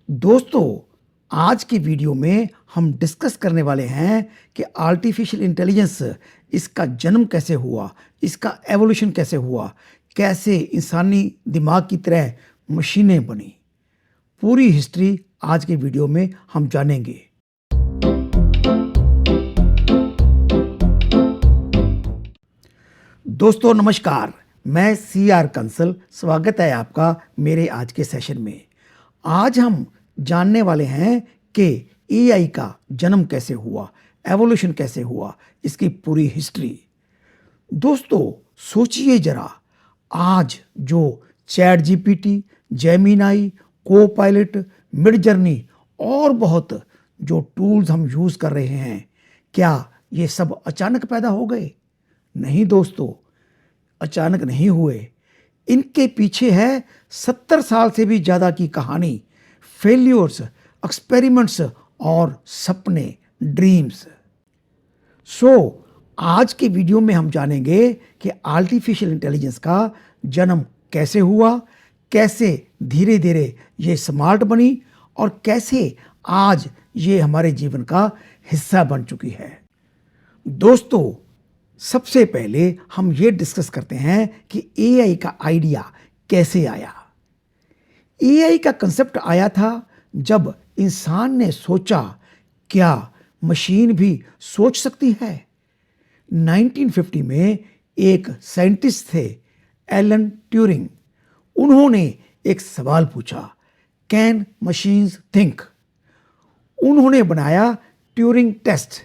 दोस्तों, आज की वीडियो में हम डिस्कस करने वाले हैं कि आर्टिफिशियल इंटेलिजेंस इसका जन्म कैसे हुआ, इसका एवोल्यूशन कैसे हुआ, कैसे इंसानी दिमाग की तरह मशीनें बनी। पूरी हिस्ट्री आज के वीडियो में हम जानेंगे। दोस्तों नमस्कार, मैं CR कंसल स्वागत है आपका मेरे आज के सेशन में। आज हम जानने वाले हैं कि AI का जन्म कैसे हुआ, एवोल्यूशन कैसे हुआ, इसकी पूरी हिस्ट्री। दोस्तों सोचिए जरा, आज जो chat GPT, Gemini, Copilot, mid journey और बहुत जो टूल्स हम यूज़ कर रहे हैं, क्या ये सब अचानक पैदा हो गए? नहीं दोस्तों, अचानक नहीं हुए। इनके पीछे है 70 साल से भी ज़्यादा की कहानी, फेल्यूर्स, एक्सपेरिमेंट्स और सपने, ड्रीम्स। आज के वीडियो में हम जानेंगे कि आर्टिफिशियल इंटेलिजेंस का जन्म कैसे हुआ, कैसे धीरे धीरे ये स्मार्ट बनी और कैसे आज ये हमारे जीवन का हिस्सा बन चुकी है। दोस्तों सबसे पहले हम ये डिस्कस करते हैं कि AI का आइडिया कैसे आया। AI का कंसेप्ट आया था जब इंसान ने सोचा, क्या मशीन भी सोच सकती है? 1950 में एक साइंटिस्ट थे, एलन ट्यूरिंग। उन्होंने एक सवाल पूछा, कैन मशीन्स थिंक? उन्होंने बनाया ट्यूरिंग टेस्ट।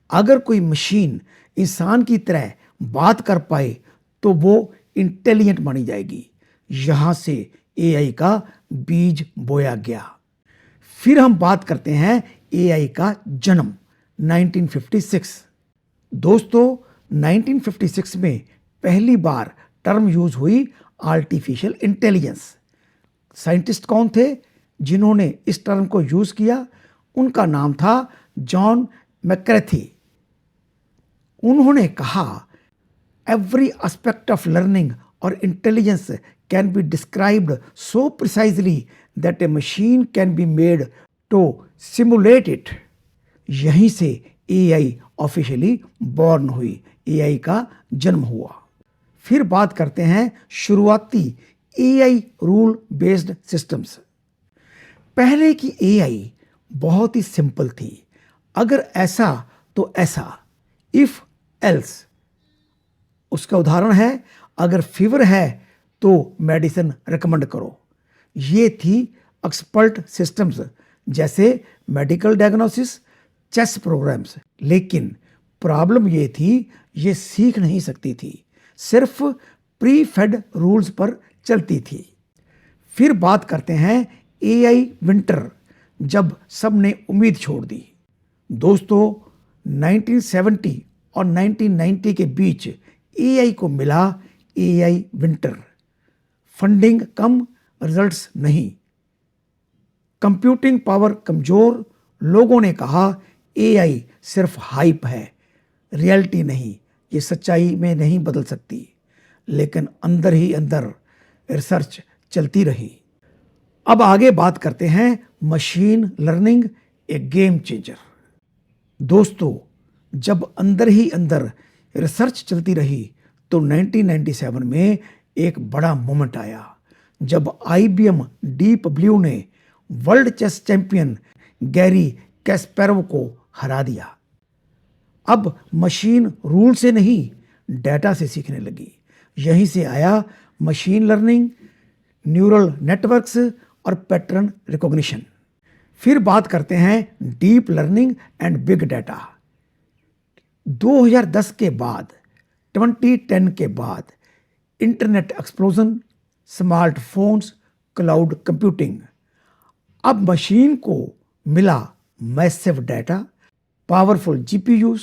अगर कोई मशीन इंसान की तरह बात कर पाए तो वो इंटेलिजेंट मानी जाएगी। यहाँ से AI का बीज बोया गया। फिर हम बात करते हैं AI का जन्म 1956। दोस्तों 1956 में पहली बार टर्म यूज हुई आर्टिफिशियल इंटेलिजेंस। साइंटिस्ट कौन थे जिन्होंने इस टर्म को यूज किया? उनका नाम था जॉन मैककार्थी। उन्होंने कहा, एवरी एस्पेक्ट ऑफ लर्निंग और intelligence can be described so precisely that a machine can be made to simulate it. यहीं से AI ऑफिशियली बॉर्न हुई, AI का जन्म हुआ। फिर बात करते हैं शुरुआती AI रूल बेस्ड सिस्टम्स। पहले की AI बहुत ही सिंपल थी, अगर ऐसा तो ऐसा, इफ एल्स। उसका उदाहरण है, अगर फीवर है तो मेडिसिन रिकमेंड करो। ये थी एक्सपर्ट सिस्टम्स, जैसे मेडिकल डायग्नोसिस, चेस प्रोग्राम्स। लेकिन प्रॉब्लम ये थी, ये सीख नहीं सकती थी, सिर्फ प्री फेड रूल्स पर चलती थी। फिर बात करते हैं AI विंटर, जब सब ने उम्मीद छोड़ दी। दोस्तों 1970 और 1990 के बीच AI को मिला AI विंटर। फंडिंग कम, रिजल्ट्स नहीं, कंप्यूटिंग पावर कमजोर। लोगों ने कहा AI सिर्फ हाइप है, रियलिटी नहीं, ये सच्चाई में नहीं बदल सकती। लेकिन अंदर ही अंदर रिसर्च चलती रही। अब आगे बात करते हैं मशीन लर्निंग, ए गेम चेंजर। दोस्तों जब अंदर ही अंदर रिसर्च चलती रही तो 1997 में एक बड़ा मोमेंट आया, जब IBM डीप ब्लू ने वर्ल्ड चेस चैंपियन गैरी कैस्पेरोव को हरा दिया। अब मशीन रूल से नहीं, डेटा से सीखने लगी। यहीं से आया मशीन लर्निंग, न्यूरल नेटवर्क्स और पैटर्न रिकॉग्निशन। फिर बात करते हैं deep learning and big data. 2010 के बाद, 2010 के बाद internet explosion, smartphones, cloud computing. अब मशीन को मिला मैसिव डाटा, पावरफुल GPUs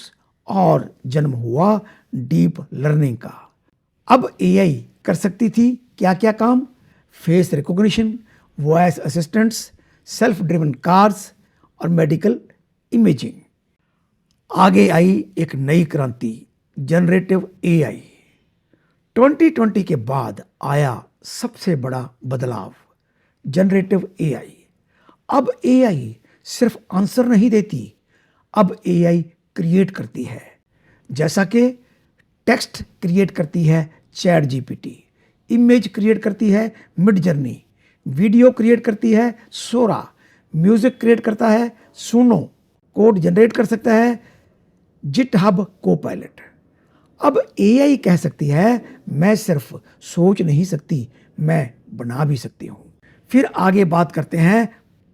और जन्म हुआ डीप लर्निंग का। अब AI कर सकती थी क्या क्या काम? Face recognition, voice assistants, self driven cars और मेडिकल इमेजिंग। आगे आई एक नई क्रांति, जनरेटिव AI। 2020 के बाद आया सबसे बड़ा बदलाव, जनरेटिव AI। अब एआई सिर्फ आंसर नहीं देती, अब एआई क्रिएट करती है। जैसा कि टेक्स्ट क्रिएट करती है चैट जीपीटी, इमेज क्रिएट करती है मिड जर्नी, वीडियो क्रिएट करती है सोरा, म्यूजिक क्रिएट करता है सुनो, कोड जनरेट कर सकता है जिटहब कोपायलट। अब एआई कह सकती है मैं सिर्फ सोच नहीं सकती, मैं बना भी सकती हूँ। फिर आगे बात करते हैं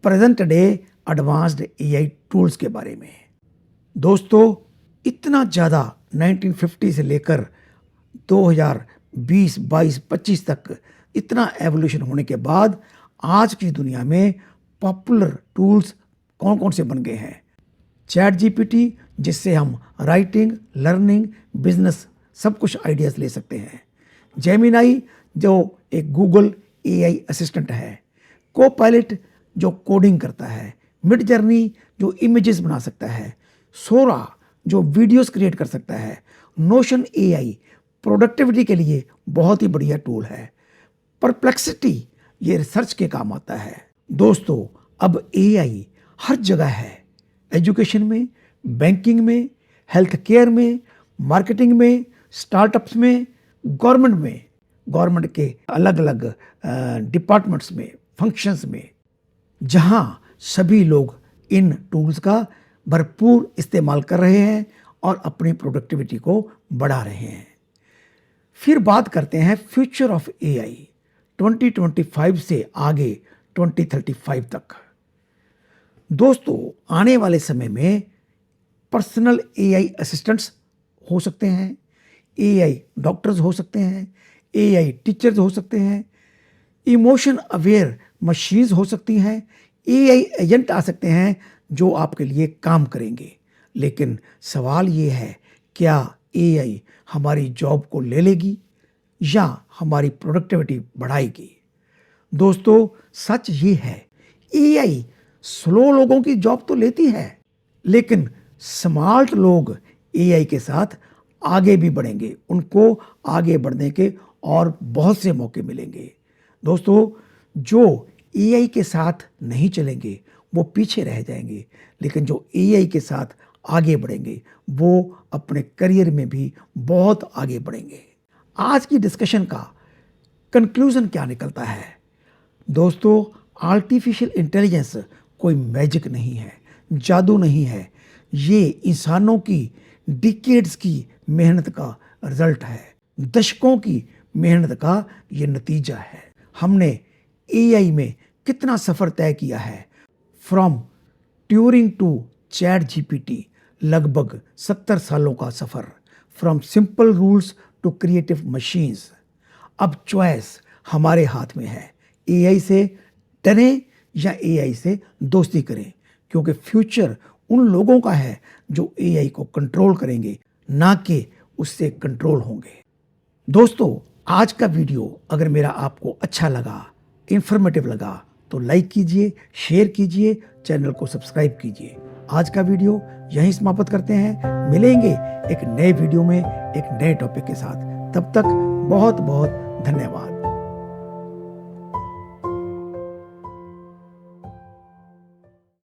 present day advanced AI tools के बारे में। दोस्तों, इतना ज़्यादा 1950 से लेकर 2020, 22, 25 तक इतना एवोल्यूशन होने के बाद आज की दुनिया में पॉपुलर टूल्स कौन कौन से बन गए हैं। चैट जीपीटी, जिससे हम राइटिंग, लर्निंग, बिजनेस सब कुछ आइडियाज़ ले सकते हैं। जेमिनाई, जो एक गूगल एआई असिस्टेंट है। कोपायलट, जो कोडिंग करता है। मिड जर्नी, जो इमेजेस बना सकता है। सोरा, जो वीडियोस क्रिएट कर सकता है। नोशन एआई प्रोडक्टिविटी के लिए बहुत ही बढ़िया टूल है। परप्लेक्सिटी, ये रिसर्च के काम आता है। दोस्तों, अब एआई हर जगह है, एजुकेशन में, बैंकिंग में, हेल्थ केयर में, मार्केटिंग में, स्टार्टअप्स में, गवर्नमेंट में, गवर्नमेंट के अलग अलग डिपार्टमेंट्स में, फंक्शंस में, जहां सभी लोग इन टूल्स का भरपूर इस्तेमाल कर रहे हैं और अपनी प्रोडक्टिविटी को बढ़ा रहे हैं। फिर बात करते हैं फ्यूचर ऑफ एआई 2025 से आगे 2035 तक। दोस्तों, आने वाले समय में पर्सनल एआई असिस्टेंट्स हो सकते हैं, एआई डॉक्टर्स हो सकते हैं, एआई टीचर्स हो सकते हैं, इमोशन अवेयर मशीन्स हो सकती हैं, एआई एजेंट आ सकते हैं जो आपके लिए काम करेंगे। लेकिन सवाल ये है, क्या एआई हमारी जॉब को ले लेगी या हमारी प्रोडक्टिविटी बढ़ाएगी? दोस्तों, सच ये है, एआई स्लो लोगों की जॉब तो लेती है, लेकिन स्मार्ट लोग एआई के साथ आगे भी बढ़ेंगे, उनको आगे बढ़ने के और बहुत से मौके मिलेंगे। दोस्तों, जो एआई के साथ नहीं चलेंगे वो पीछे रह जाएंगे, लेकिन जो एआई के साथ आगे बढ़ेंगे वो अपने करियर में भी बहुत आगे बढ़ेंगे। आज की डिस्कशन का कंक्लूजन क्या निकलता है? दोस्तों, आर्टिफिशियल इंटेलिजेंस कोई मैजिक नहीं है, जादू नहीं है, ये इंसानों की डिकेड्स की मेहनत का रिजल्ट है, दशकों की मेहनत का ये नतीजा है। हमने एआई में कितना सफ़र तय किया है, from Turing to ChatGPT, लगभग 70 सालों का सफ़र, from simple rules to creative machines. अब चॉइस हमारे हाथ में है, एआई से डरें या एआई से दोस्ती करें, क्योंकि फ्यूचर उन लोगों का है जो एआई को कंट्रोल करेंगे, ना कि उससे कंट्रोल होंगे। दोस्तों, आज का वीडियो अगर मेरा आपको अच्छा लगा, इंफॉर्मेटिव लगा, तो लाइक कीजिए, शेयर कीजिए, चैनल को सब्सक्राइब कीजिए। आज का वीडियो यहीं समाप्त करते हैं, मिलेंगे एक नए वीडियो में एक नए टॉपिक के साथ। तब तक बहुत बहुत धन्यवाद।